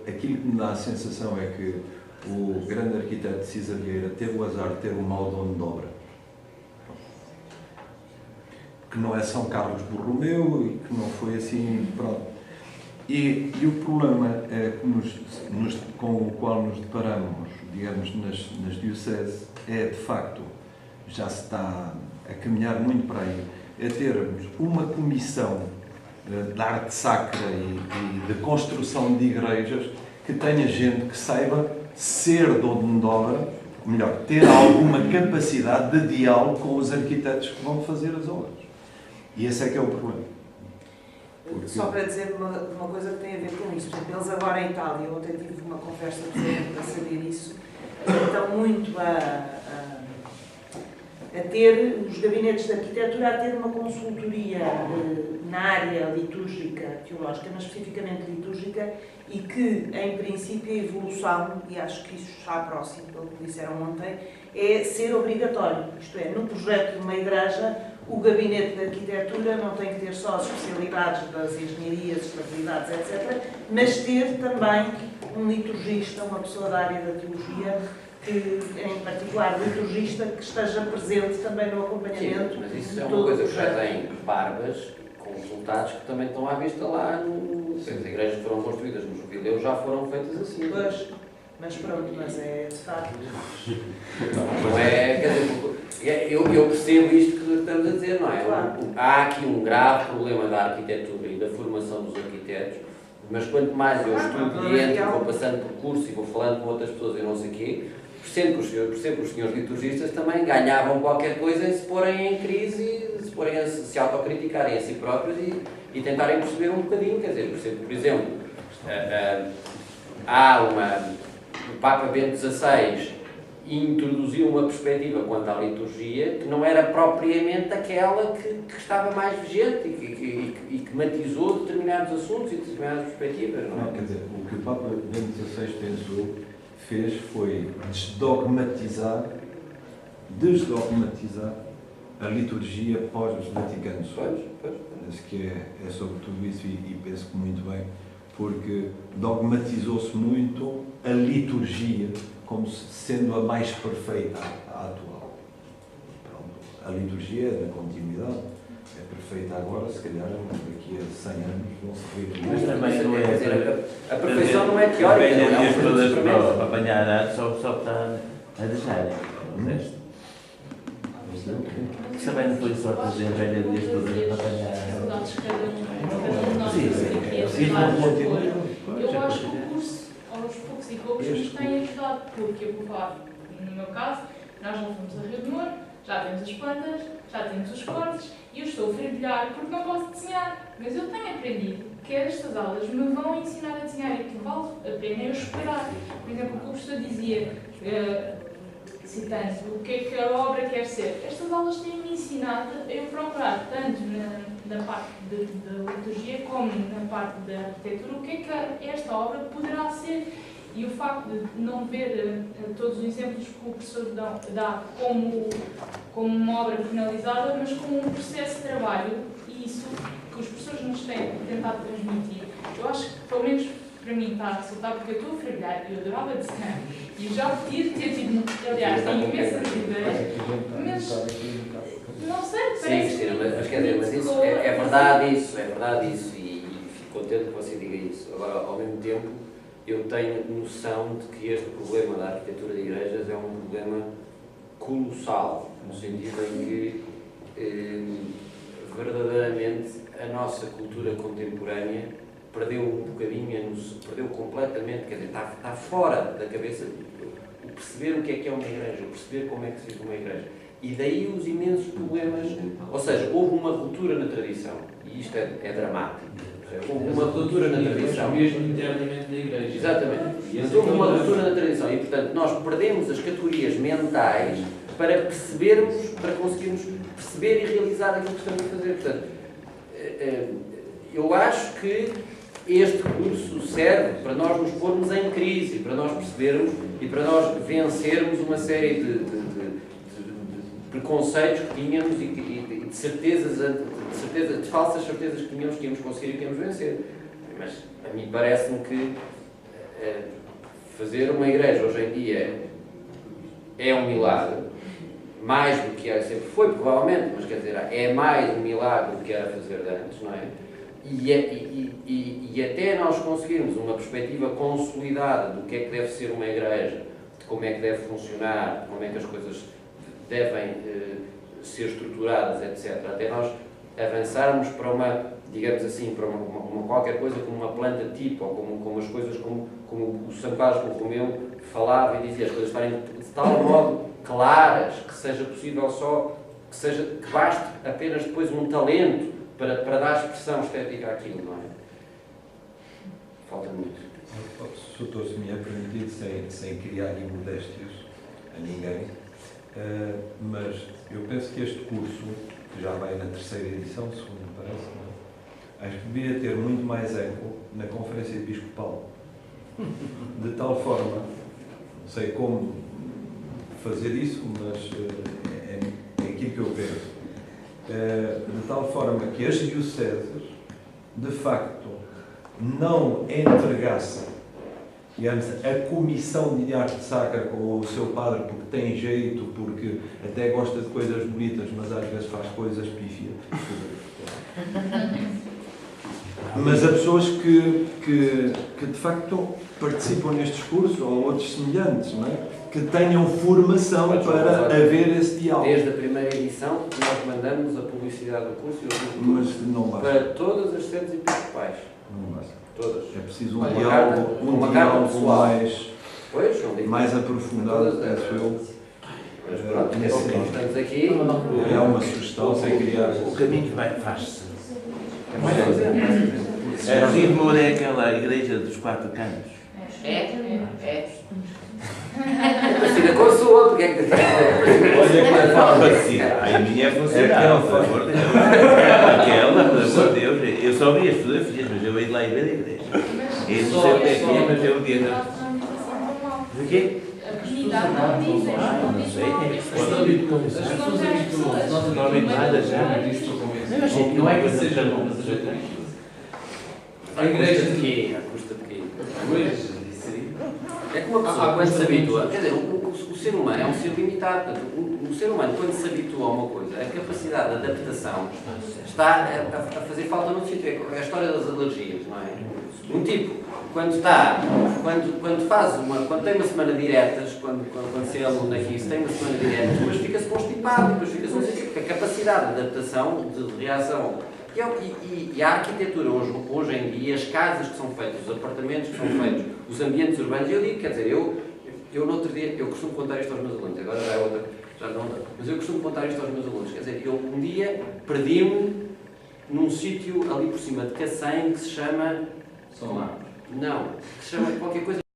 [SPEAKER 3] aquilo que me dá a sensação é que o grande arquiteto de Cisa Vieira teve o azar de ter um mau dono de obra. Que não é São Carlos Borromeu e que não foi assim, pronto. E o problema é que com o qual nos deparamos, digamos, nas dioceses, é de facto, já se está a caminhar muito para aí, é termos uma comissão de arte sacra e de construção de igrejas que tenha gente que saiba ser dono de obra, melhor, ter alguma capacidade de diálogo com os arquitetos que vão fazer as obras. E esse é que é o problema.
[SPEAKER 9] Só para dizer uma coisa que tem a ver com isso. Eles agora em Itália, ontem tive uma conversa para saber isso, estão muito a ter, os gabinetes de arquitetura, a ter uma consultoria na área litúrgica, teológica, mas especificamente litúrgica, e que, em princípio, a evolução, e acho que isso está próximo, pelo que disseram ontem, é ser obrigatório. Isto é, no projeto de uma igreja, o gabinete de arquitetura não tem que ter só as especialidades das engenharias, estabilidades, etc., mas ter também um liturgista, uma pessoa da área da teologia, que, em particular, liturgista, que esteja presente também no acompanhamento.
[SPEAKER 1] Sim, mas isso é uma coisa que já tem barbas com resultados que também estão à vista lá no... As igrejas que foram construídas no Jubileu já foram feitas assim.
[SPEAKER 9] Pois, mas pronto, mas é de facto.
[SPEAKER 1] Não é, quer dizer, eu percebo isto que estamos a dizer, não é?
[SPEAKER 9] Claro.
[SPEAKER 1] Há aqui um grave problema da arquitetura e da formação dos arquitetos, mas quanto mais eu estudo e entro, vou passando por curso e vou falando com outras pessoas e não sei o quê, percebo que os senhores liturgistas também ganhavam qualquer coisa em se porem em crise, se autocriticarem a si próprios e tentarem perceber um bocadinho. Quer dizer, percebo, por exemplo, o Papa Bento XVI introduziu uma perspectiva quanto à liturgia que não era propriamente aquela que estava mais vigente e que matizou determinados assuntos e determinadas perspectivas. Não é?
[SPEAKER 3] Quer dizer, o que o Papa Bento XVI fez foi desdogmatizar a liturgia pós-Vaticano II. Penso que é sobre tudo isso e penso que muito bem, porque dogmatizou-se muito a liturgia como sendo a mais perfeita, a atual. Pronto. A liturgia é da continuidade, é perfeita agora, se calhar daqui a 100 anos vão se ver.
[SPEAKER 5] Mas também não é
[SPEAKER 1] a perfeição não é teórica, não é
[SPEAKER 5] todas para apanhar a só está a deixar o resto. Também não foi só fazer a velha dias todas para apanhar
[SPEAKER 10] eu acho que o curso, aos poucos e poucos, nos tem ajudado, porque eu vou falar, no meu caso, nós já fomos a Rio de Moro, já temos as plantas, já temos os cortes, e eu estou a fervilhar porque não posso desenhar. Mas eu tenho aprendido que estas aulas me vão ensinar a desenhar e que vale a pena eu esperar. Por exemplo, o que o professor dizia, citando o que é que a obra quer ser. Estas aulas têm-me ensinado a eu procurar, tanto na parte da liturgia como na parte da arquitetura, o que é que esta obra poderá ser. E o facto de não ver todos os exemplos que o professor dá como uma obra finalizada, mas como um processo de trabalho, e isso que os professores nos têm tentado transmitir, eu acho que, pelo menos para mim está a resultar, porque eu estou a fervilhar e eu adorava desenhar. E eu já podia ter tido, aliás, tenho imensas ideias, mas não sei,
[SPEAKER 1] Sim,
[SPEAKER 10] parece
[SPEAKER 1] Cristina, mas quer dizer, mas isso
[SPEAKER 10] ficou-
[SPEAKER 1] é verdade isso, e fico contente que você diga isso. Agora, ao mesmo tempo, eu tenho noção de que este problema da arquitetura de igrejas é um problema colossal, no sentido em que verdadeiramente a nossa cultura contemporânea perdeu um bocadinho, perdeu completamente, quer dizer, está fora da cabeça o perceber o que é uma igreja, o perceber como é que se vive uma igreja. E daí os imensos problemas, ou seja, houve uma ruptura na tradição, e isto é dramático. Houve uma ruptura na tradição.
[SPEAKER 2] Mesmo internamente na igreja.
[SPEAKER 1] Exatamente. Mas houve uma ruptura na tradição e, portanto, nós perdemos as categorias mentais para percebermos, para conseguirmos perceber e realizar aquilo que estamos a fazer. Portanto, eu acho que este curso serve para nós nos pormos em crise, para nós percebermos e para nós vencermos uma série de preconceitos que tínhamos e de certezas, de falsas certezas que tínhamos que íamos conseguir e que íamos vencer. Mas a mim parece-me que fazer uma igreja hoje em dia é um milagre, mais do que sempre foi, provavelmente, mas quer dizer, é mais um milagre do que era fazer antes, não é? E até nós conseguirmos uma perspectiva consolidada do que é que deve ser uma igreja, de como é que deve funcionar, de como é que as coisas devem ser estruturadas, etc. Até nós avançarmos para uma, digamos assim, para uma qualquer coisa como uma planta tipo, ou como as coisas como o São Carlos Borromeu falava e dizia, as coisas estarem de tal modo claras que seja possível que baste apenas depois um talento para dar expressão estética àquilo, não é? Falta muito.
[SPEAKER 3] Se me é permitido, sem criar imodéstias a ninguém, mas eu penso que este curso, que já vai na 3ª edição, segundo me parece, não é? Acho que devia ter muito mais eco na Conferência Episcopal. De tal forma, não sei como fazer isso, mas é aquilo que eu penso. De tal forma que as dioceses, de facto, não entregassem, digamos, a comissão de arte sacra com o seu padre porque tem jeito, porque até gosta de coisas bonitas, mas às vezes faz coisas pífias. Mas há pessoas que de facto participam nestes cursos, ou outros semelhantes, não é? Que tenham formação para haver esse diálogo.
[SPEAKER 1] Desde a primeira edição, nós mandamos a publicidade do curso e
[SPEAKER 3] mas não basta.
[SPEAKER 1] Para todas as sedes episcopais.
[SPEAKER 3] Não basta.
[SPEAKER 1] Todas.
[SPEAKER 3] É preciso um diálogo mais aprofundado, penso eu.
[SPEAKER 1] Mas pronto, nós estamos aqui.
[SPEAKER 3] É uma sugestão sem criar.
[SPEAKER 5] O caminho faz-se. A Ritmo é aquela igreja dos 4 cantos.
[SPEAKER 4] É.
[SPEAKER 1] Parecida com a sua, porque é que tem?
[SPEAKER 5] Olha que é parecida. A minha é funcional, por favor de Deus. Aquela, por amor de Deus. Eu só vi as fotografias, mas eu ia lá e ver a igreja. Eu não sei o que é, mas eu vi. De quê?
[SPEAKER 10] A comunidade não diz,
[SPEAKER 5] Não sei.
[SPEAKER 2] As pessoas habituam-se. Nós não é que seja bom, mas seja tranquilo. A igreja
[SPEAKER 1] de quê? A custa de quê?
[SPEAKER 2] Pois, isso aí.
[SPEAKER 1] É que uma pessoa, quando se habitua, quer dizer, o ser humano é um ser limitado. O ser humano, quando se habitua a uma coisa, a capacidade de adaptação está a fazer falta no sítio. É a história das alergias, não é? Um tipo, quando tem uma semana de diretas, quando se é aluno aqui, se tem uma semana de diretas, depois fica-se constipado, depois fica-se não sei o quê, porque a capacidade de adaptação, de reação. E a arquitetura hoje em dia, as casas que são feitas, os apartamentos que são feitos, os ambientes urbanos, eu digo, quer dizer, eu no outro dia, eu costumo contar isto aos meus alunos, agora já é outra, já não, mas eu costumo contar isto aos meus alunos, quer dizer, eu um dia perdi-me num sítio ali por cima de Cacém que se chama...
[SPEAKER 2] São Marcos.
[SPEAKER 1] Não, que se chama qualquer coisa